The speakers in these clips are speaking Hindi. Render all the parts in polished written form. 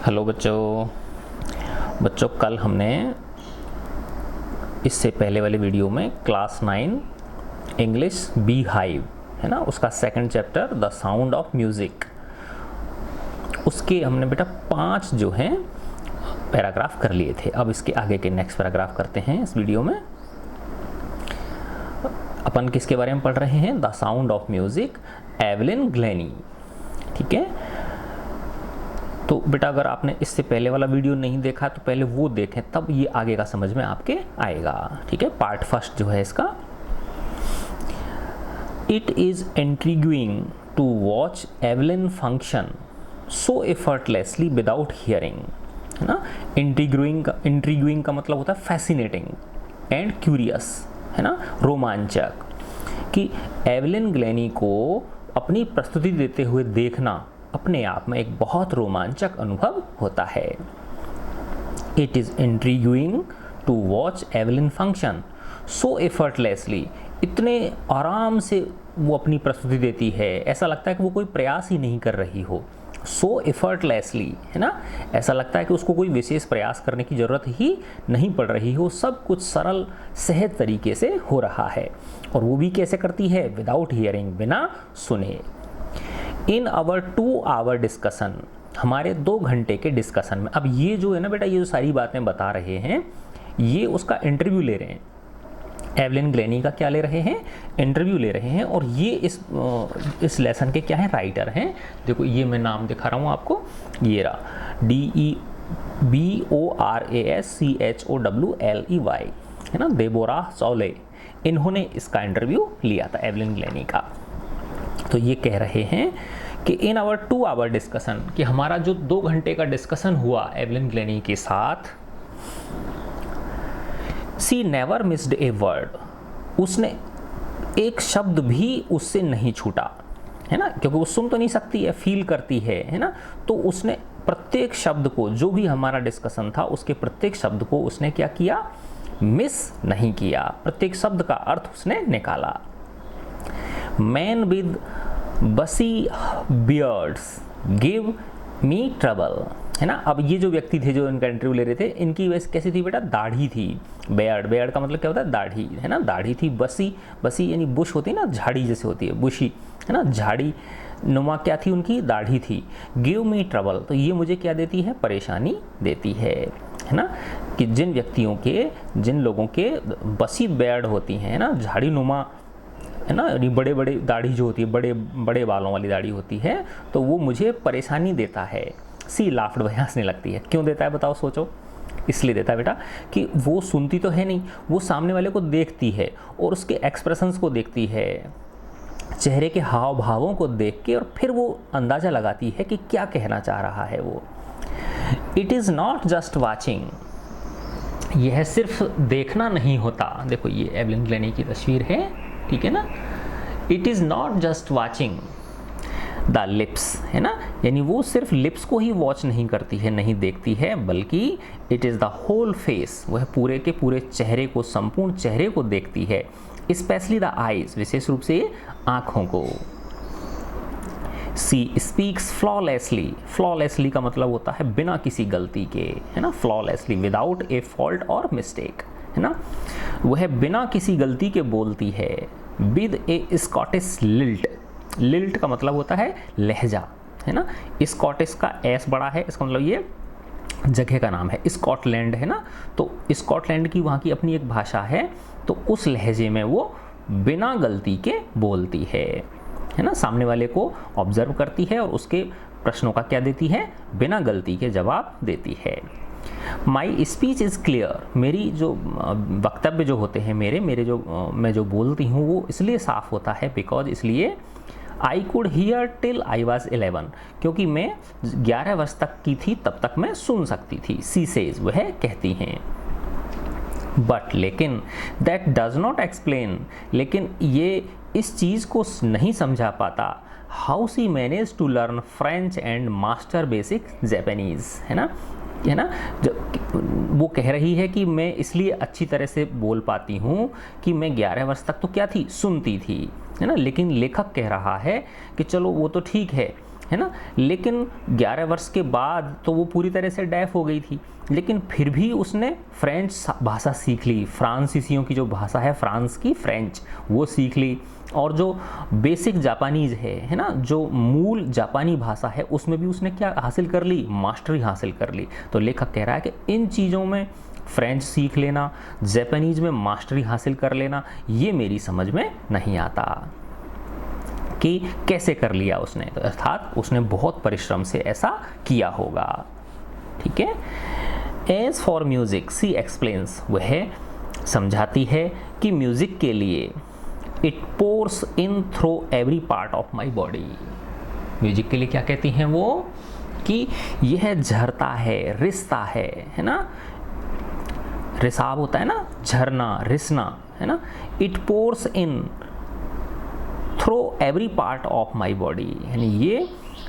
हेलो बच्चों। कल हमने इससे पहले वाले वीडियो में क्लास 9 इंग्लिश बी हाइव है ना, उसका second chapter the sound of music, उसके हमने बेटा 5 जो हैं पैराग्राफ कर लिए थे। अब इसके आगे के नेक्स्ट पैराग्राफ करते हैं। इस वीडियो में अपन किसके बारे में पढ़ रहे हैं? The sound of music, Evelyn Glenny. ठीक है, तो बेटा अगर आपने इससे पहले वाला वीडियो नहीं देखा तो पहले वो देखें, तब ये आगे का समझ में आपके आएगा। ठीक है, पार्ट फर्स्ट जो है इसका, it is intriguing to watch Evelyn function so effortlessly without hearing, है ना। इंट्रिग्यूइंग का मतलब होता है फैसिनेटिंग एंड क्यूरियस, है ना, रोमांचक। कि एवलिन ग्लेनी को अपनी प्रस्तुति देते हुए देखना अपने आप में एक बहुत रोमांचक अनुभव होता है। It is intriguing to watch Evelyn function so effortlessly, इतने आराम से वो अपनी प्रस्तुति देती है, ऐसा लगता है कि वो कोई प्रयास ही नहीं कर रही हो। सो एफर्टलेसली, है ना, ऐसा लगता है कि उसको कोई विशेष प्रयास करने की ज़रूरत ही नहीं पड़ रही हो, सब कुछ सरल सहज तरीके से हो रहा है। और वो भी कैसे करती है? विदाउट हियरिंग, बिना सुने। इन आवर 2 आवर डिस्कशन, हमारे 2 घंटे के डिस्कशन में। अब ये जो है ना बेटा, ये जो सारी बातें बता रहे हैं, ये उसका इंटरव्यू ले रहे हैं। एवलिन ग्लेनी का क्या ले रहे हैं? इंटरव्यू ले रहे हैं। और ये इस लेसन के क्या है? राइटर हैं। देखो ये मैं नाम दिखा रहा हूँ आपको, ये रहा, DEBORASCHOWLEY, है ना, देबोरा चौले। इन्होंने इसका इंटरव्यू लिया था एवलिन ग्लेनी का। तो ये कह रहे हैं कि इन आवर 2 आवर डिस्कशन, कि हमारा जो 2 घंटे का डिस्कशन हुआ एवलिन ग्लेनी के साथ, सी नेवर मिस्ड ए वर्ड, उसने एक शब्द भी उससे नहीं छूटा, है ना, क्योंकि वो सुन तो नहीं सकती है, फील करती है ना। तो उसने प्रत्येक शब्द को, जो भी हमारा डिस्कशन था उसके प्रत्येक शब्द को उसने क्या किया? मिस नहीं किया, प्रत्येक शब्द का अर्थ उसने निकाला। मैन विद बसी बियर्ड्स गिव मी ट्रबल, है ना। अब ये जो व्यक्ति थे जो इनका इंटरव्यू ले रहे थे, इनकी वैसे कैसी थी बेटा? दाढ़ी थी। बेयर्ड का मतलब क्या होता है? दाढ़ी, है ना, दाढ़ी थी। बसी यानी बुश होती है ना, झाड़ी जैसे होती है, बुशी, है ना, झाड़ी नुमा क्या थी उनकी? दाढ़ी थी। गिव मी ट्रबल, तो ये मुझे क्या देती है? परेशानी देती है ना। कि जिन लोगों के बसी बेयर्ड होती हैं, है ना, झाड़ी नुमा, है ना, बड़े बड़े दाढ़ी जो होती है, बड़े बड़े बालों वाली दाढ़ी होती है, तो वो मुझे परेशानी देता है। सी लाफ्ड, वह हंसने लगती है। क्यों देता है बताओ, सोचो। इसलिए देता है बेटा कि वो सुनती तो है नहीं, वो सामने वाले को देखती है और उसके एक्सप्रेशंस को देखती है, चेहरे के हाव भावों को देख के, और फिर वो अंदाज़ा लगाती है कि क्या कहना चाह रहा है वो। It is not just watching, यह सिर्फ देखना नहीं होता। देखो ये एवलिन ग्लेनी की तस्वीर है, ठीक है ना। It is not just watching the lips, है ना, यानी वो सिर्फ लिप्स को ही वॉच नहीं करती है, नहीं देखती है, बल्कि it is the whole face, वह पूरे के पूरे चेहरे को, संपूर्ण चेहरे को देखती है। स्पेशली द आईज, विशेष रूप से आँखों को। सी स्पीक्स फ्लॉलेसली का मतलब होता है बिना किसी गलती के, है ना, फ्लॉलेसली, विदाउट ए फॉल्ट और मिस्टेक, है ना, वह बिना किसी गलती के बोलती है। विद ए स्कॉटिश लिल्ट का मतलब होता है लहजा, है ना। स्कॉटिश का एस बड़ा है, इसका मतलब ये जगह का नाम है, स्कॉटलैंड, है ना। तो स्कॉटलैंड की वहाँ की अपनी एक भाषा है, तो उस लहजे में वो बिना गलती के बोलती है ना। सामने वाले को ऑब्जर्व करती है और उसके प्रश्नों का क्या देती है? बिना गलती के जवाब देती है। माई स्पीच इज़ क्लियर, मेरी जो वक्तव्य जो होते हैं, मेरे जो मैं जो बोलती हूँ वो इसलिए साफ होता है, बिकॉज, इसलिए, I could hear till I was 11, क्योंकि मैं 11 वर्ष तक की थी, तब तक मैं सुन सकती थी। सी सेज, वह कहती हैं। बट, लेकिन, दैट डज नॉट एक्सप्लेन, लेकिन ये इस चीज़ को नहीं समझा पाता, how she manage to learn French and master basic Japanese, है ना, वो कह रही है कि मैं इसलिए अच्छी तरह से बोल पाती हूँ कि मैं 11 वर्ष तक तो क्या थी? सुनती थी, है ना। लेकिन लेखक कह रहा है कि चलो वो तो ठीक है, है ना। लेकिन 11 वर्ष के बाद तो वो पूरी तरह से डेफ हो गई थी, लेकिन फिर भी उसने फ्रेंच भाषा सीख ली, फ्रांसीसियों की जो भाषा है फ्रांस की, फ्रेंच, वो सीख ली। और जो बेसिक जापानीज है ना, जो मूल जापानी भाषा है उसमें भी उसने क्या हासिल कर ली, मास्टरी हासिल कर ली। तो लेखक कह रहा है कि इन चीज़ों में फ्रेंच सीख लेना, जापानीज में मास्टरी हासिल कर लेना, ये मेरी समझ में नहीं आता कि कैसे कर लिया उसने, तो अर्थात उसने बहुत परिश्रम से ऐसा किया होगा। ठीक है। As for music she explains, वह समझाती है कि म्यूजिक के लिए it pours in through every part of my body, music के लिए क्या कहती हैं वो, कि यह झरता है, रिसता है ना, रिसाव होता है ना, झरना, रिसना, है ना। It pours in through every part of my body, यानी ये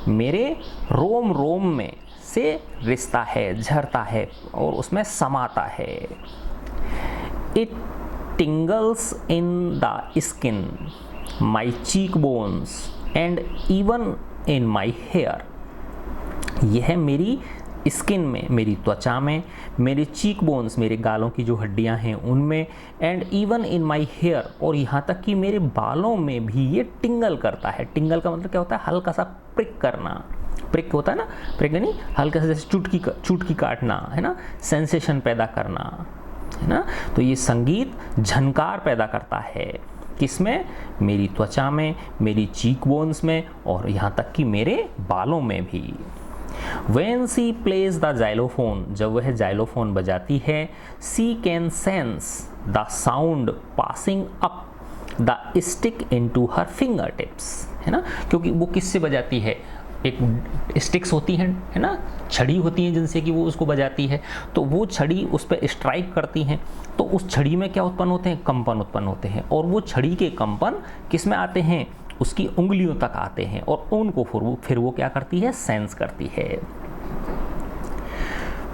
मेरे रोम रोम में से रिश्ता है, झरता है और उसमें समाता है। It tingles in the skin, my cheek bones and even in my hair, यह मेरी स्किन में, मेरी त्वचा में, मेरे चीक बोन्स, मेरे गालों की जो हड्डियां हैं उनमें, and even in my hair, और यहाँ तक कि मेरे बालों में भी ये टिंगल करता है। टिंगल का मतलब क्या होता है, हल्का सा प्रिक करना, प्रिक होता है ना, प्रिक यानी हल्का सा जैसे चुटकी काटना, है ना, सेंसेशन पैदा करना, है ना। तो ये संगीत झनकार पैदा करता है, किसमें, मेरी त्वचा में, मेरी चीक बोन्स में, और यहाँ तक कि मेरे बालों में भी। When she plays the xylophone, जब वह xylophone बजाती है, she can sense the sound passing up the stick into her fingertips, है ना, क्योंकि वो किससे बजाती है, एक स्टिक्स होती हैं, है ना, छड़ी होती हैं जिनसे कि वो उसको बजाती है, तो वो छड़ी उस पर स्ट्राइक करती हैं, तो उस छड़ी में क्या उत्पन्न होते हैं, कंपन उत्पन्न होते हैं, और वो छड़ी के कंपन किस में आते हैं, उसकी उंगलियों तक आते हैं, और उनको फिर वो क्या करती है, सेंस करती है।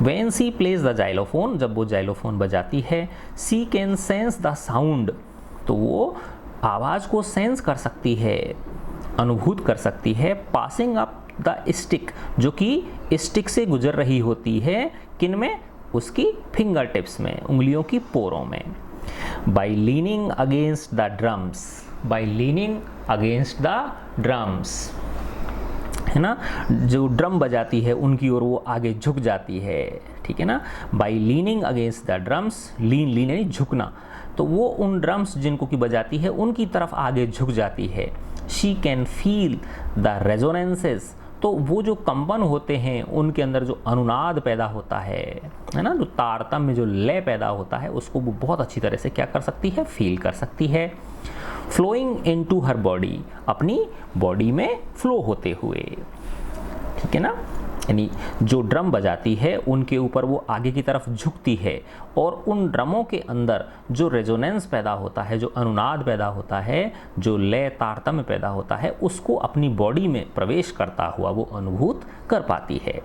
When she plays the xylophone, जब वो xylophone बजाती है, she can sense the sound, तो वो आवाज़ को सेंस कर सकती है, अनुभूत कर सकती है, passing up the stick, जो कि स्टिक से गुजर रही होती है, किन में, उसकी फिंगर टिप्स में, उंगलियों की पोरों में। By leaning against the drums, by leaning against the drums, है ना, जो ड्रम बजाती है उनकी ओर वो आगे झुक जाती है, ठीक है ना। By leaning against the drums, lean यानी झुकना, तो वो उन ड्रम्स जिनको की बजाती है उनकी तरफ आगे झुक जाती है। शी कैन फील द रेजोनेंसेस, तो वो जो कंपन होते हैं उनके अंदर जो अनुनाद पैदा होता है ना, जो तारतम्य, जो लय पैदा होता है, उसको वो बहुत अच्छी तरह से क्या कर सकती है, फील कर सकती है। फ्लोइंग इनटू हर बॉडी, अपनी बॉडी में फ्लो होते हुए, ठीक है ना, यानी जो ड्रम बजाती है उनके ऊपर वो आगे की तरफ झुकती है, और उन ड्रमों के अंदर जो रेजोनेंस पैदा होता है, जो अनुनाद पैदा होता है, जो लय तारतम्य पैदा होता है, उसको अपनी बॉडी में प्रवेश करता हुआ वो अनुभूत कर पाती है।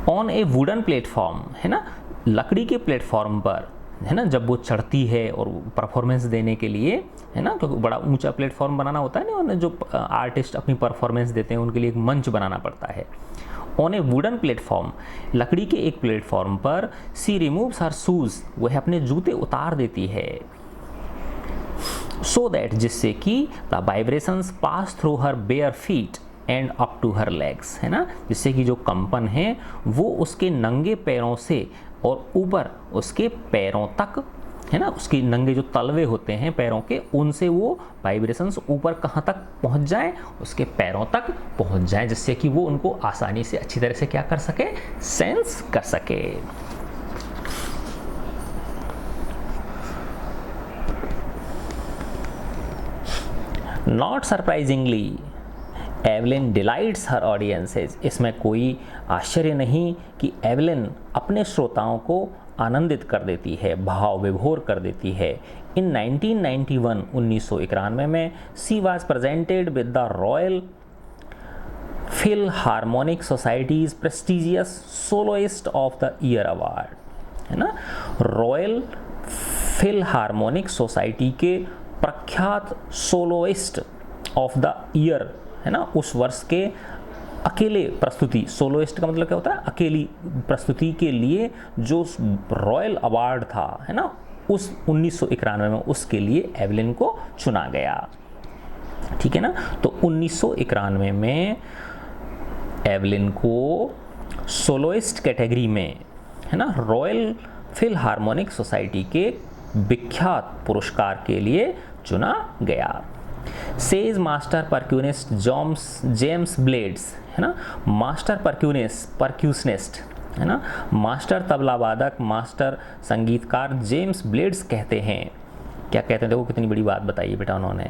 ऑन ए वुडन प्लेटफॉर्म, है ना, लकड़ी के प्लेटफॉर्म पर, है ना, जब वो चढ़ती है और परफॉर्मेंस देने के लिए, है ना, क्योंकि बड़ा ऊंचा प्लेटफॉर्म बनाना होता है ना, और जो आर्टिस्ट अपनी परफॉर्मेंस देते हैं उनके लिए एक मंच बनाना पड़ता है। ऑन ए वुडन प्लेटफॉर्म, लकड़ी के एक प्लेटफॉर्म पर, सी रिमूव्स हर शूज, वह अपने जूते उतार देती है, सो दैट, जिससे कि the vibrations pass through her bare feet and up to her legs, है ना, जिससे कि जो कंपन है वो उसके नंगे पैरों से और ऊपर उसके पैरों तक, है ना, उसके नंगे जो तलवे होते हैं पैरों के, उनसे वो वाइब्रेशंस ऊपर कहाँ तक पहुँच जाए, उसके पैरों तक पहुँच जाए, जिससे कि वो उनको आसानी से अच्छी तरह से क्या कर सके, सेंस कर सके। Not surprisingly Evelyn delights her audiences, इसमें कोई आश्चर्य नहीं कि एवलिन अपने श्रोताओं को आनंदित कर देती है, भाव विभोर कर देती है। इन 1991 1991 में she was presented with the royal Philharmonic societies prestigious soloist of the year award, है ना, रॉयल फिलहार्मोनिक सोसाइटी के प्रख्यात सोलोइस्ट ऑफ द ईयर है ना, उस वर्ष के अकेले प्रस्तुति, सोलोइस्ट का मतलब क्या होता है, अकेली प्रस्तुति के लिए जो रॉयल अवार्ड था, है ना, उस 1991 में उसके लिए एवलिन को चुना गया। ठीक है ना। तो 1991 में एवलिन को सोलोइस्ट कैटेगरी में, है ना, रॉयल फिलहार्मोनिक सोसाइटी के विख्यात पुरस्कार के लिए चुना गया। सेज मास्टर परक्यूनिस्ट जेम्स ब्लेड्स, है ना, मास्टर परक्यूशनिस्ट, है ना, मास्टर तबला वादक, मास्टर संगीतकार जेम्स ब्लेड्स कहते हैं, क्या कहते हैं, देखो कितनी बड़ी बात बताई बेटा उन्होंने,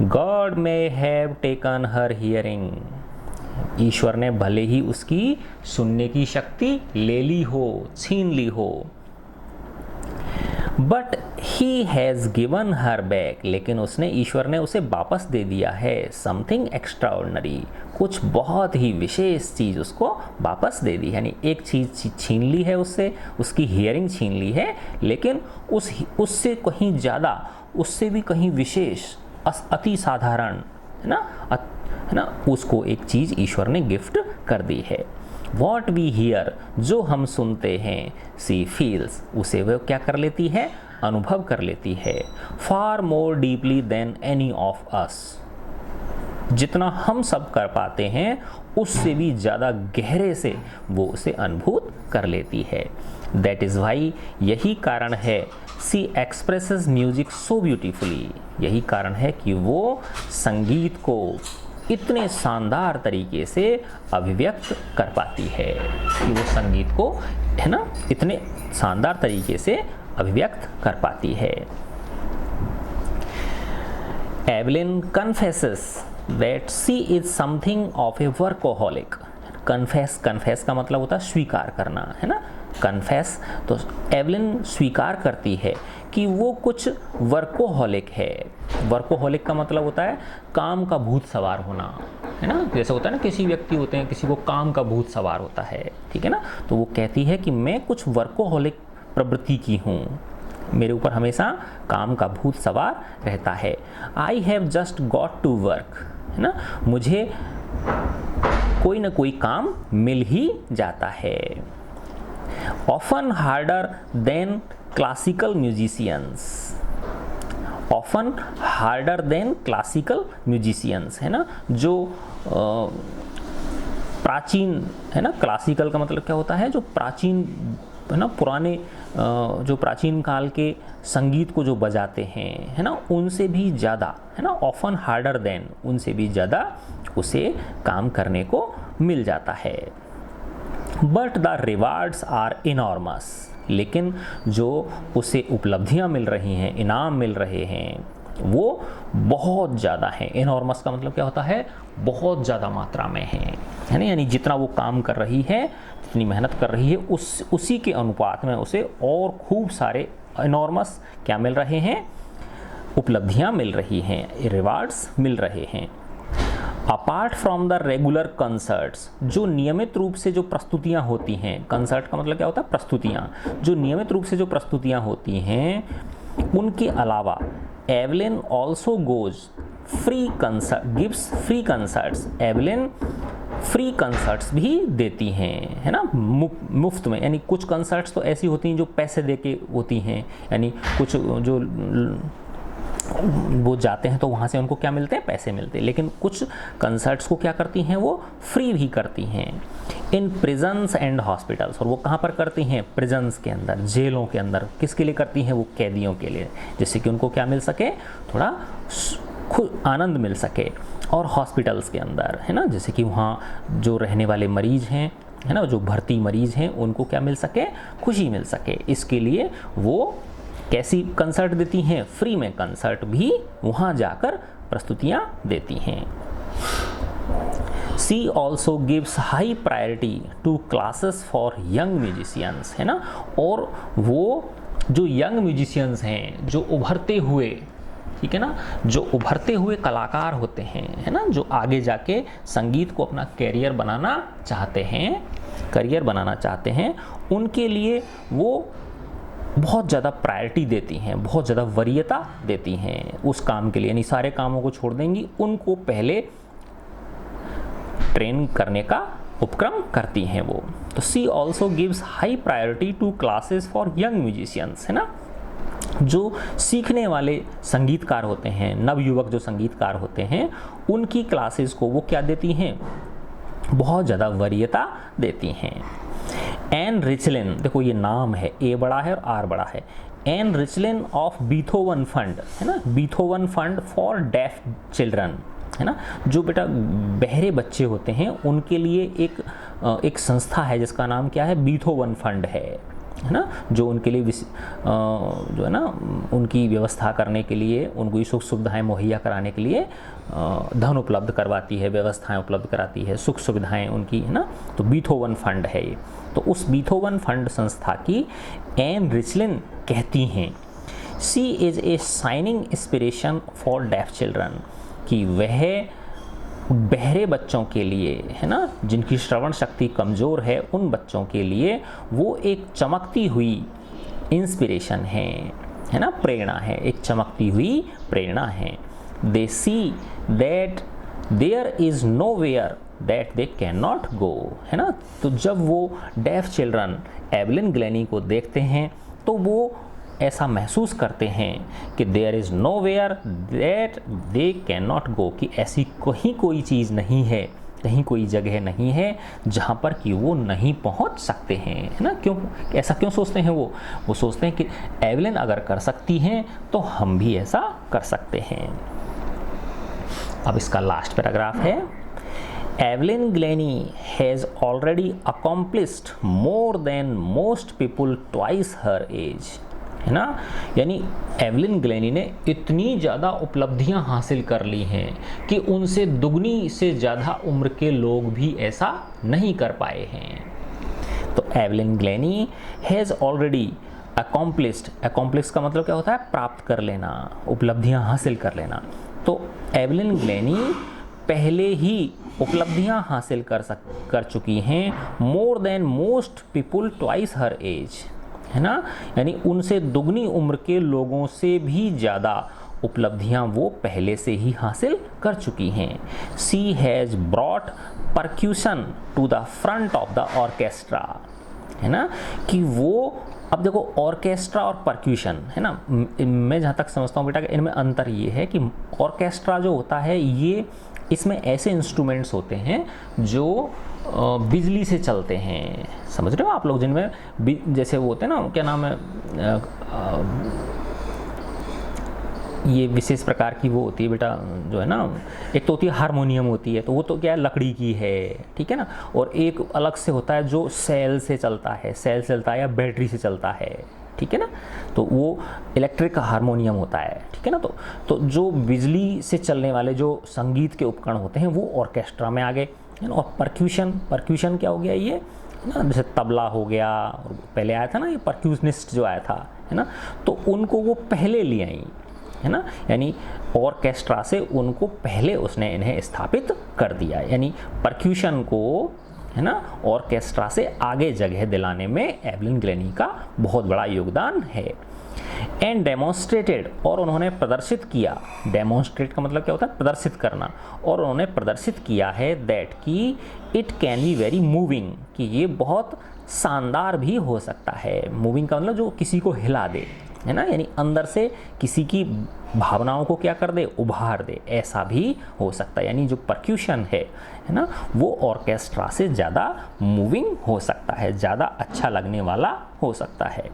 God may have taken her hearing, ईश्वर ने भले ही उसकी सुनने की शक्ति ले ली हो, छीन ली हो, but he has given her back, लेकिन ईश्वर ने उसे वापस दे दिया है, समथिंग एक्स्ट्राऑर्डिनरी, कुछ बहुत ही विशेष चीज़ उसको वापस दे दी, यानी एक चीज़ छीन ली है उससे, उसकी हियरिंग छीन ली है, लेकिन उससे कहीं ज़्यादा, उससे भी कहीं विशेष, अति साधारण, है ना, उसको एक चीज़ ईश्वर ने गिफ्ट कर दी है। वॉट वी हियर, जो हम सुनते हैं, सी फील्स, उसे वह क्या कर लेती है, अनुभव कर लेती है, far more deeply than any of us, जितना हम सब कर पाते हैं उससे भी ज़्यादा गहरे से वो उसे अनुभूत कर लेती है। दैट इज़ वाई, यही कारण है, सी एक्सप्रेसेस म्यूजिक सो ब्यूटीफुली, यही कारण है कि वो संगीत को इतने शानदार तरीके से अभिव्यक्त कर पाती है, कि वो संगीत को, है ना, इतने शानदार तरीके से अभिव्यक्त कर पाती है। Evelyn confesses that she is something of A workaholic, confess का मतलब होता है स्वीकार करना, है ना, कन्फेस, तो एवलिन स्वीकार करती है कि वो कुछ वर्कोहॉलिक है। वर्कोहॉलिक का मतलब होता है काम का भूत सवार होना, है ना, जैसे होता है ना, किसी व्यक्ति होते हैं, किसी को काम का भूत सवार होता है, ठीक है ना, तो वो कहती है कि मैं कुछ वर्कोहॉलिक प्रवृत्ति की हूँ, मेरे ऊपर हमेशा काम का भूत सवार रहता है। I have just got to work, है ना, मुझे कोई ना कोई काम मिल ही जाता है। Often harder than classical musicians, often harder than classical musicians, है ना, जो प्राचीन, है ना, क्लासिकल का मतलब क्या होता है, जो प्राचीन, है ना, पुराने, जो प्राचीन काल के संगीत को जो बजाते हैं, है ना, उनसे भी ज़्यादा, है ना, ऑफन हार्डर देन, उनसे भी ज़्यादा उसे काम करने को मिल जाता है। But the rewards are enormous, लेकिन जो उसे उपलब्धियां मिल रही हैं, इनाम मिल रहे हैं, वो बहुत ज़्यादा हैं। इनॉर्मस का मतलब क्या होता है, बहुत ज़्यादा मात्रा में है ना, यानी जितना वो काम कर रही है, जितनी मेहनत कर रही है, उसी के अनुपात में उसे और खूब सारे इनॉर्मस क्या मिल रहे हैं, उपलब्धियां मिल रही हैं, रिवार्ड्स मिल रहे हैं। Apart from the regular concerts, जो नियमित रूप से जो प्रस्तुतियां होती हैं, कंसर्ट का मतलब क्या होता है, प्रस्तुतियां, जो नियमित रूप से जो प्रस्तुतियां होती हैं, उनके अलावा Evelyn also goes free concert, gives free concerts, Evelyn free concerts भी देती हैं, है ना, मुफ्त में, यानी कुछ कंसर्ट्स तो ऐसी होती हैं जो पैसे दे के होती हैं, यानी कुछ जो वो जाते हैं तो वहाँ से उनको क्या मिलते हैं, पैसे मिलते हैं, लेकिन कुछ कंसर्ट्स को क्या करती हैं, वो फ्री भी करती हैं। इन प्रिजन्स एंड हॉस्पिटल्स, और वो कहाँ पर करती हैं, प्रिजन्स के अंदर, जेलों के अंदर, किसके लिए करती हैं, वो कैदियों के लिए, जिससे कि उनको क्या मिल सके, थोड़ा खुद आनंद मिल सके, और हॉस्पिटल्स के अंदर, है ना, जैसे कि वहाँ जो रहने वाले मरीज हैं, है ना, जो भर्ती मरीज हैं, उनको क्या मिल सके, खुशी मिल सके, इसके लिए वो कैसी कंसर्ट देती हैं, फ्री में कंसर्ट भी वहाँ जाकर प्रस्तुतियाँ देती हैं। She also gives high priority to classes for young musicians, है ना, और वो जो यंग म्यूजिशियंस हैं, जो उभरते हुए, ठीक है ना, जो उभरते हुए कलाकार होते हैं, है ना, जो आगे जाके संगीत को अपना करियर बनाना चाहते हैं, उनके लिए वो बहुत ज़्यादा प्रायोरिटी देती हैं, बहुत ज़्यादा वरीयता देती हैं उस काम के लिए, यानी सारे कामों को छोड़ देंगी, उनको पहले ट्रेन करने का उपक्रम करती हैं वो। तो she also gives high priority to classes for young musicians, है ना, जो सीखने वाले संगीतकार होते हैं, नवयुवक जो संगीतकार होते हैं, उनकी क्लासेस को वो क्या देती हैं, बहुत ज़्यादा वरीयता देती हैं। एन रिचलिन, देखो ये नाम है, ए बड़ा है और आर बड़ा है, एन रिचलिन ऑफ बीथोवन फंड, है ना, Beethoven fund for deaf children, है ना, जो बेटा बहरे बच्चे होते हैं उनके लिए एक संस्था है जिसका नाम क्या है, बीथोवन फंड है ना, जो उनके लिए जो है ना उनकी व्यवस्था करने के लिए, उनको सुख सुविधाएं मुहैया कराने के लिए धन उपलब्ध करवाती है, व्यवस्थाएं उपलब्ध कराती है, सुख सुविधाएं उनकी, है ना, तो बीथोवन फंड है ये। तो उस बीथोवन फंड संस्था की एन रिचलिन कहती हैं, she is a shining inspiration for deaf children, कि वह बहरे बच्चों के लिए, है ना, जिनकी श्रवण शक्ति कमज़ोर है, उन बच्चों के लिए वो एक चमकती हुई इंस्पिरेशन है ना, प्रेरणा है, एक चमकती हुई प्रेरणा है। They see that there is nowhere that they can not go, है ना, तो जब वो डेफ चिल्ड्रन एवलिन ग्लेनी को देखते हैं तो वो ऐसा महसूस करते हैं कि there is nowhere that they can not go, कि ऐसी कहीं कोई चीज़ नहीं है, कहीं कोई जगह नहीं है जहाँ पर कि वो नहीं पहुँच सकते हैं, है ना। क्यों ऐसा क्यों सोचते हैं वो सोचते हैं कि एवलिन अगर कर सकती हैं तो हम भी ऐसा कर सकते हैं। अब इसका लास्ट पैराग्राफ है, Evelyn Glennie has already accomplished more than most people twice her age, है ना, यानी एवलिन ग्लेनी ने इतनी ज़्यादा उपलब्धियां हासिल कर ली हैं कि उनसे दुगनी से ज़्यादा उम्र के लोग भी ऐसा नहीं कर पाए हैं। तो Evelyn Glennie has already accomplished, accomplish का मतलब क्या होता है, प्राप्त कर लेना, उपलब्धियां हासिल कर लेना। तो एवलिन ग्लेनी पहले ही उपलब्धियां हासिल कर चुकी हैं more than most people twice her age, है ना, यानी उनसे दुगनी उम्र के लोगों से भी ज़्यादा उपलब्धियां वो पहले से ही हासिल कर चुकी हैं। She has brought percussion to the front of the orchestra, है ना, कि वो, अब देखो ऑर्केस्ट्रा और परक्यूशन, है ना, मैं जहाँ तक समझता हूँ बेटा कि इनमें अंतर ये है कि ऑर्केस्ट्रा जो होता है ये, इसमें ऐसे इंस्ट्रूमेंट्स होते हैं जो बिजली से चलते हैं, समझ रहे हो आप लोग, जिनमें जैसे वो होते हैं ना, क्या नाम है, ये विशेष प्रकार की वो होती है बेटा, जो है ना, एक तो होती है हारमोनियम होती है, तो वो तो क्या है, लकड़ी की है, ठीक है ना, और एक अलग से होता है जो सेल से चलता है या बैटरी से चलता है, ठीक है ना, तो वो इलेक्ट्रिक हारमोनियम होता है, ठीक है ना। तो जो बिजली से चलने वाले जो संगीत के उपकरण होते हैं वो ऑर्केस्ट्रा में आ गए, है ना। और परक्यूशन क्या हो गया ये ना, जैसे तबला हो गया, पहले आया था ना ये परक्यूशनिस्ट जो आया था, है ना, तो उनको वो पहले ले आई, है ना, यानी ऑर्केस्ट्रा से उनको पहले उसने इन्हें स्थापित कर दिया, यानी परक्यूशन को, है ना, ऑर्केस्ट्रा से आगे जगह दिलाने में एवलिन ग्लेनी का बहुत बड़ा योगदान है। एंड डेमोन्स्ट्रेटेड, और उन्होंने प्रदर्शित किया, डेमोन्स्ट्रेट का मतलब क्या होता है, प्रदर्शित करना, और उन्होंने प्रदर्शित किया है दैट कि it can be very moving, कि ये बहुत शानदार भी हो सकता है। मूविंग का मतलब जो किसी को हिला दे, है ना, यानी अंदर से किसी की भावनाओं को क्या कर दे, उभार दे, ऐसा भी हो सकता है। यानी जो परक्यूशन है ना, वो ऑर्केस्ट्रा से ज़्यादा मूविंग हो सकता है, ज़्यादा अच्छा लगने वाला हो सकता है।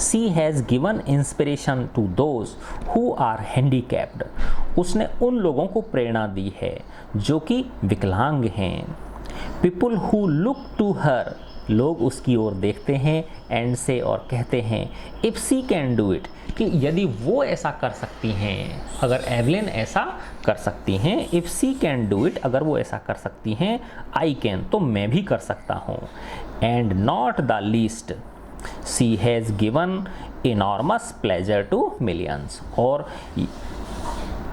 She has given inspiration to those who are handicapped, उसने उन लोगों को प्रेरणा दी है जो कि विकलांग हैं। People who look to her, लोग उसकी ओर देखते हैं, एंड से, और कहते हैं, if she can do it, कि यदि वो ऐसा कर सकती हैं, अगर एवलिन ऐसा कर सकती हैं, if she can do it, अगर वो ऐसा कर सकती हैं, आई कैन, तो मैं भी कर सकता हूँ। And not the least, she has given enormous pleasure to millions, और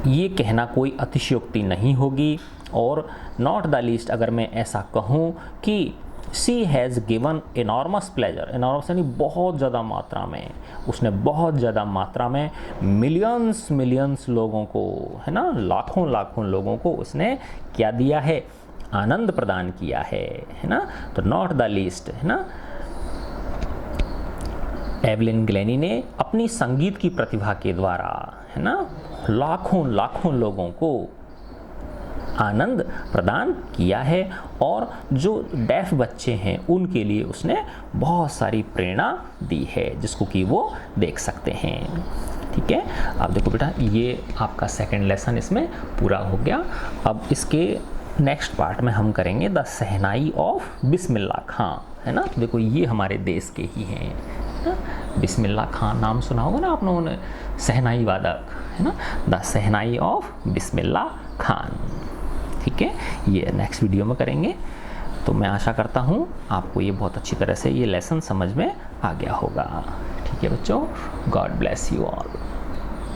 ये कहना कोई अतिशयोक्ति नहीं होगी, और नॉट द लीस्ट अगर मैं ऐसा कहूँ कि she has given enormous pleasure, enormous यानी बहुत ज़्यादा मात्रा में, उसने बहुत ज़्यादा मात्रा में मिलियंस लोगों को, है ना, लाखों लाखों लोगों को उसने क्या दिया है, आनंद प्रदान किया है ना। तो नॉट द लीस्ट, है ना, एवलिन ग्लेनी ने अपनी संगीत की प्रतिभा के द्वारा, है ना, लाखों लाखों लोगों को आनंद प्रदान किया है, और जो डेफ बच्चे हैं उनके लिए उसने बहुत सारी प्रेरणा दी है, जिसको कि वो देख सकते हैं। ठीक है, अब देखो बेटा, ये आपका सेकंड लेसन इसमें पूरा हो गया। अब इसके नेक्स्ट पार्ट में हम करेंगे द शहनाई ऑफ बिस्मिल्लाह खां, है ना। देखो ये हमारे देश के ही हैं, बिस्मिल्लाह खान नाम सुना होगा ना आप लोगों ने, शहनाई वादक, है ना, the shehnai of Bismillah Khan. ठीक है, ये नेक्स्ट वीडियो में करेंगे। तो मैं आशा करता हूँ आपको ये बहुत अच्छी तरह से ये लेसन समझ में आ गया होगा। ठीक है बच्चों, गॉड ब्लेस यू ऑल।